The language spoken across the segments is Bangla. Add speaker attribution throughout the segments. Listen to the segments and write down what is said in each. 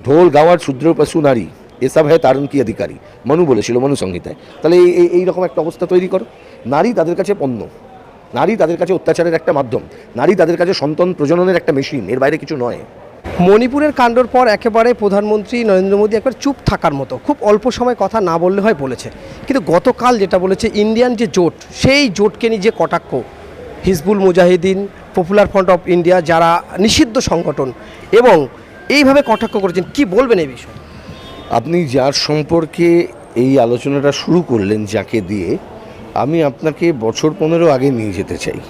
Speaker 1: ঢোল গাওয়ার শূদ্র পশু নারী এসব হ্যায় তারণ কি অধিকারী, মনু বলেছিল মনু সংহিতায়। তাহলে এই রকম একটা অবস্থা তৈরি করো। নারী তাদের কাছে পণ্য, নারী তাদের কাছে অত্যাচারের একটা মাধ্যম, নারী তাদের কাছে সন্তান প্রজননের একটা মেশিন, এর বাইরে কিছু নয়।
Speaker 2: মণিপুরের কাণ্ডর পর একেবারে প্রধানমন্ত্রী নরেন্দ্র মোদী একবার চুপ থাকার মতো, খুব অল্প সময় কথা না বললে হয় বলেছে। কিন্তু গতকাল যেটা বলেছে, ইন্ডিয়ান যে জোট, সেই জোটকে নিয়ে যে কটাক্ষ, Hizbul Mujahideen, popular front of India, যারা নিষিদ্ধ সংগঠন, এবং এইভাবে কটাক্ষ করেছেন, কি বলবেন এই বিষয়ে?
Speaker 1: আপনি যার সম্পর্কে এই আলোচনাটা শুরু করলেন, যাকে দিয়ে, আমি আপনাকে বছর 15 আগে নিয়ে যেতে চাই।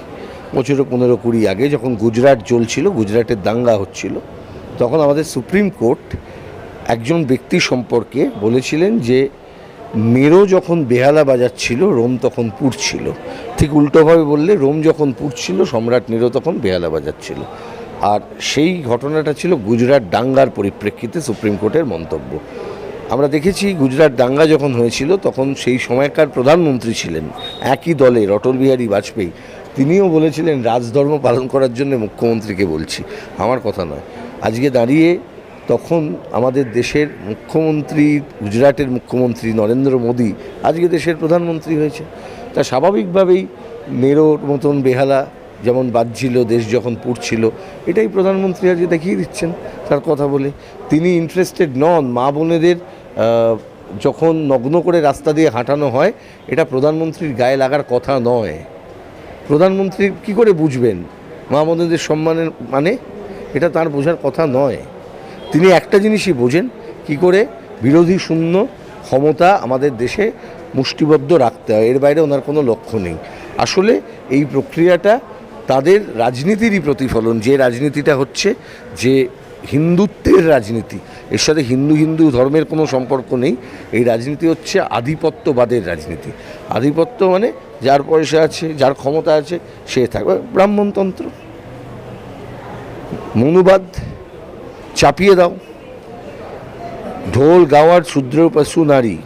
Speaker 1: বছর 15-20 আগে যখন গুজরাট জ্বলছিল, গুজরাটের দাঙ্গা হচ্ছিল, তখন আমাদের সুপ্রিম কোর্ট একজন ব্যক্তি সম্পর্কে বলেছিলেন যে নেরো যখন বেহালা বাজাচ্ছিল, রোম তখন পুড়ছিল। ঠিক উল্টোভাবে বললে, রোম যখন পুড়ছিল, সম্রাট নেরো তখন বেহালা বাজাচ্ছিল। আর সেই ঘটনাটা ছিল গুজরাট দাঙ্গার পরিপ্রেক্ষিতে সুপ্রিম কোর্টের মন্তব্য। আমরা দেখেছি গুজরাট দাঙ্গা যখন হয়েছিল, তখন সেই সময়কার প্রধানমন্ত্রী ছিলেন একই দলের অটল বিহারী বাজপেয়ী। তিনিও বলেছিলেন রাজধর্ম পালন করার জন্য মুখ্যমন্ত্রীকে বলছি, আমার কথা নয়। আজকে দাঁড়িয়ে তখন আমাদের দেশের মুখ্যমন্ত্রী, গুজরাটের মুখ্যমন্ত্রী নরেন্দ্র মোদী আজকে দেশের প্রধানমন্ত্রী হয়েছে। তা স্বাভাবিকভাবেই নেরোর মতন বেহালা যেমন বাজছিল, দেশ যখন পুড়ছিল, এটাই প্রধানমন্ত্রী আজকে দেখিয়ে দিচ্ছেন তার কথা বলে। তিনি ইন্টারেস্টেড নন মা বোনেদের যখন নগ্ন করে রাস্তা দিয়ে হাঁটানো হয়, এটা প্রধানমন্ত্রীর গায়ে লাগার কথা নয়। প্রধানমন্ত্রী কি করে বুঝবেন মা বোনেদের সম্মানের মানে? এটা তার বোঝার কথা নয়। তিনি একটা জিনিসই বোঝেন, কি করে বিরোধী শূন্য ক্ষমতা আমাদের দেশে মুষ্টিবদ্ধ রাখতে হয়, এর বাইরে ওনার কোনো লক্ষ্য নেই। আসলে এই প্রক্রিয়াটা তাদের রাজনীতিরই প্রতিফলন, যে রাজনীতিটা হচ্ছে যে হিন্দুত্বের রাজনীতি, এর সাথে হিন্দু ধর্মের কোনো সম্পর্ক নেই। এই রাজনীতি হচ্ছে আধিপত্যবাদের রাজনীতি। আধিপত্য মানে যার পয়সা আছে, যার ক্ষমতা আছে, সে থাকবে। ব্রাহ্মণতন্ত্র, মনুবাদ চাপিয়ে দাও। ঢোল গাওয়ার শূদ্র পশু নারী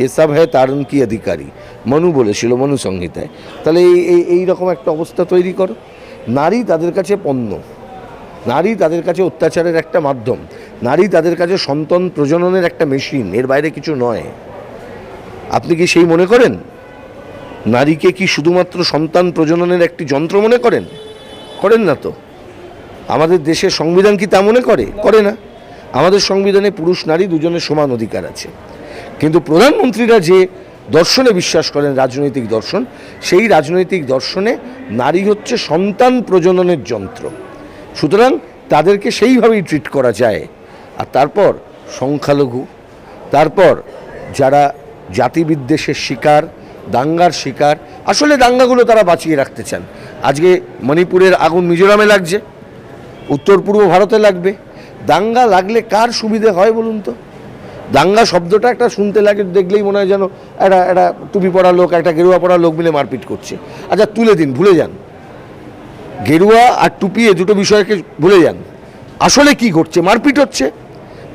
Speaker 1: এসব হ্যায় তারণ কি অধিকারী, মনু বলেছিল মনু সংহিতায়। তাহলে এই রকম একটা অবস্থা তৈরি করো। নারী তাদের কাছে পণ্য, নারী তাদের কাছে অত্যাচারের একটা মাধ্যম, নারী তাদের কাছে সন্তান প্রজননের একটা মেশিন, এর বাইরে কিছু নয়। আপনি কি সেই মনে করেন? নারীকে কি শুধুমাত্র সন্তান প্রজননের একটি যন্ত্র মনে করেন? করেন না তো। আমাদের দেশের সংবিধান কি তা মনে করে? করে না। আমাদের সংবিধানে পুরুষ নারী দুজনের সমান অধিকার আছে। কিন্তু প্রধানমন্ত্রীরা যে দর্শনে বিশ্বাস করেন, রাজনৈতিক দর্শন, সেই রাজনৈতিক দর্শনে নারী হচ্ছে সন্তান প্রজননের যন্ত্র। সুতরাং তাদেরকে সেইভাবেই ট্রিট করা যায়। আর তারপর সংখ্যালঘু, তারপর যারা জাতিবিদ্বেষের শিকার, দাঙ্গার শিকার, আসলে দাঙ্গাগুলো তারা বাঁচিয়ে রাখতে চান। আজকে মণিপুরের আগুন মিজোরামে লাগছে, উত্তর পূর্ব ভারতে লাগবে। দাঙ্গা লাগলে কার সুবিধে হয় বলুন তো? দাঙ্গা শব্দটা একটা শুনতে লাগে, দেখলেই মনে হয় যেন একটা টুপি পরা লোক, একটা গেরুয়া পরা লোক মিলে মারপিট করছে। আচ্ছা তুলে দিন, ভুলে যান গেরুয়া আর টুপি, এ দুটো বিষয়কে ভুলে যান। আসলে কি ঘটছে? মারপিট হচ্ছে।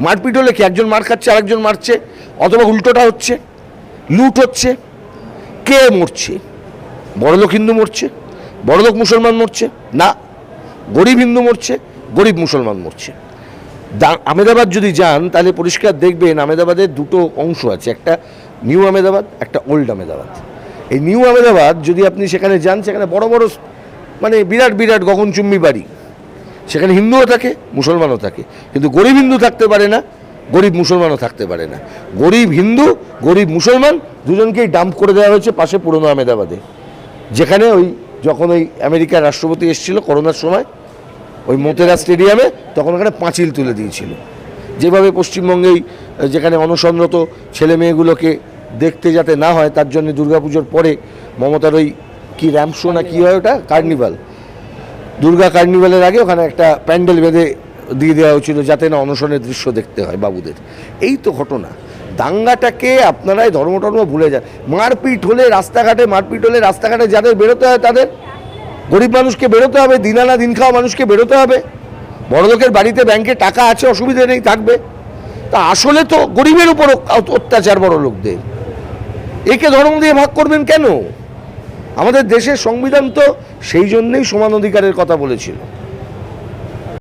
Speaker 1: মারপিট হলে কি একজন মার খাচ্ছে, আরেকজন মারছে, অথবা উল্টোটা হচ্ছে, লুট হচ্ছে। কে মরছে? বড়লোক হিন্দু মরছে? বড়লোক মুসলমান মরছে? না, গরিব হিন্দু মরছে, গরিব মুসলমান মরছে। আমেদাবাদ যদি যান তাহলে পরিষ্কার দেখবেন আমেদাবাদের দুটো অংশ আছে, একটা নিউ আমেদাবাদ, একটা ওল্ড আমেদাবাদ। এই নিউ আমেদাবাদ যদি আপনি সেখানে যান, সেখানে বড় বড় মানে বিরাট বিরাট গগনচুম্বী বাড়ি, সেখানে হিন্দুও থাকে, মুসলমানও থাকে। কিন্তু গরিব হিন্দু থাকতে পারে না, গরিব মুসলমানও থাকতে পারে না। গরিব হিন্দু, গরিব মুসলমান দুজনকেই ডাম্প করে দেওয়া হয়েছে পাশে পুরনো আমেদাবাদে, যেখানে যখন আমেরিকার রাষ্ট্রপতি এসেছিল করোনার সময়, মোতেরা স্টেডিয়ামে, তখন ওখানে পাঁচিল তুলে দিয়েছিল। যেভাবে পশ্চিমবঙ্গেই যেখানে অনশনরত ছেলে মেয়েগুলোকে দেখতে যাতে না হয়, তার জন্য দুর্গাপুজোর পরে মমতার কি র্যাম্প শো না কি হয়, ওটা কার্নিভাল, দুর্গা কার্নিভালের আগে ওখানে একটা প্যান্ডেল বেঁধে দিয়ে দেওয়া হয়েছিল যাতে না অনশনের দৃশ্য দেখতে হয় বাবুদের। এই তো ঘটনা। দাঙ্গাটাকে আপনারাই ধর্ম ভুলে যান। মারপিট হলে রাস্তাঘাটে যাদের বেরোতে হয়, তাদের গরিব মানুষকে বেরোতে হবে, দিন আনা দিন খাওয়া মানুষকে বেরোতে হবে। বড়লোকের বাড়িতে ব্যাংকে টাকা আছে, অসুবিধে নেই, থাকবে। তা আসলে তো গরিবের উপর অত্যাচার বড় লোকদের। একে ধর্ম দিয়ে ভাগ করবেন কেন? আমাদের দেশের সংবিধান তো সেই জন্যেই সমান অধিকারের কথা বলেছিল।